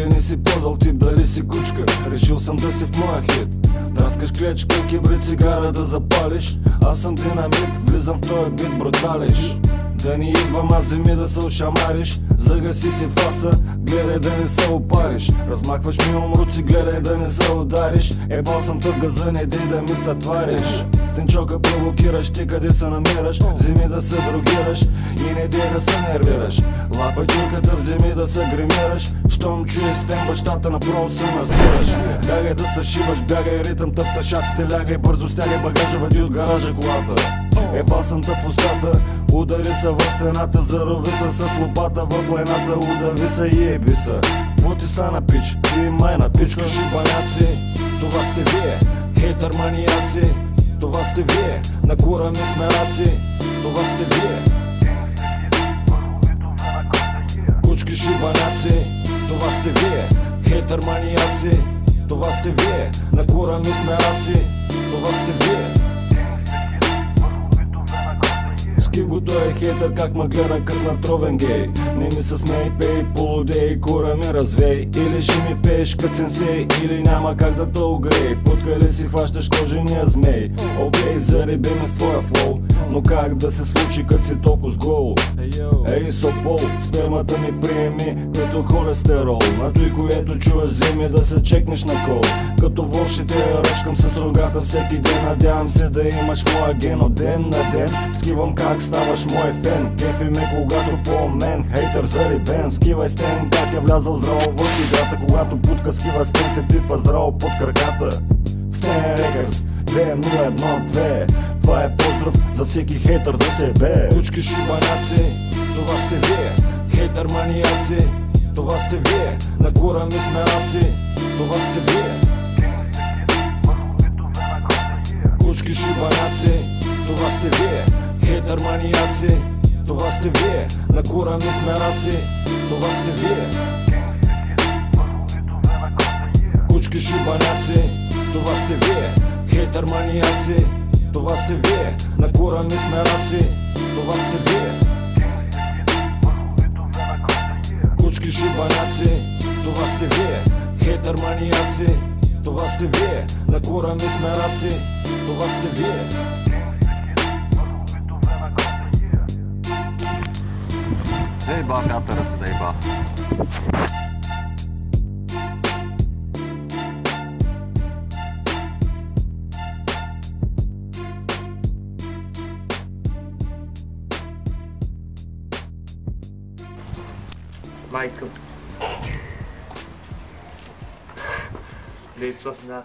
или не си подал тип, дали си кучка. Решил съм да си в моя хит. Драскаш клечка, кибрид, цигара да запалиш. Аз съм динамит, влизам в този бит, бруталиш. Да ни идвам, аз земи да се ошамариш. Загаси си фаса, гледай да не се опариш. Размахваш ми умруци, гледай да не се удариш. Ебал съм тъв газа, не дей да ми се твариш. Стенчока провокираш, ти къде се намираш. Вземи да се другираш и не дей да се нервираш. Лапай чурката, вземи да се гримираш. Щом чуеш с тем бащата, направо се насираш. Бягай да се шиваш, бягай ритъм, тъпта шаците, лягай бързо, стягай багажа, вади от гаража колата. Ебал съм тъв в устата, удари се в стената, зарови се с лопата в войната, удави се и еби се. Какво ти стана, пич? Ти май написка. Шибаняци, това сте вие, хейтър маниаци, това сте вие, на кура ми сме раци, това сте вие. Кучки шибаняци, това сте вие, хейтър маниаци, това сте вие, на кура ми сме раци, това сте вие. Скив го той е хейтър, как ма гледа как на тровен гей. Не ми се смей, пей, полудей, кура ми развей. Или ще ми пееш кът сенсей, или няма как да то огрей. Подкъде си хващаш кожения змей. Окей, зареби ме с твоя флоу, но как да се случи кът си толкова с гол? Ей, Сопол, спермата ми приеми като холестерол. На той, което чуваш, вземи да се чекнеш на кол. Като вълши те ръчкам с рогата всеки ден. Надявам се да имаш моя ген от ден на ден. Скивам как ставаш мой фен. Кефи ме когато по мен. Хейтър зарибен, скивай стен. Как е влязал здраво в играта. Когато путка скива стен, се пипа здраво под краката. Стен Рекърс 2012. Това е поздрав за всеки хейтър да се бе. Кучки шибаняци, това сте вие, хейтър маниаци, това сте вие, на кура ми сме раци, това сте вие. Кучки шибаняци, това сте вие, хейтър маниаци, това сте вие, на кура ми сме раци, това сте вие. Кучки шибаняци, това сте вие, хейтър маниаци, това сте вие, на кура ми сме раци, това сте вие. Кучки шибаняци, това сте вие, хейтър маниаци, това сте вие, на кура ми сме раци, това сте вие. Ей ба, вятърът да еба. Майка. Лицо на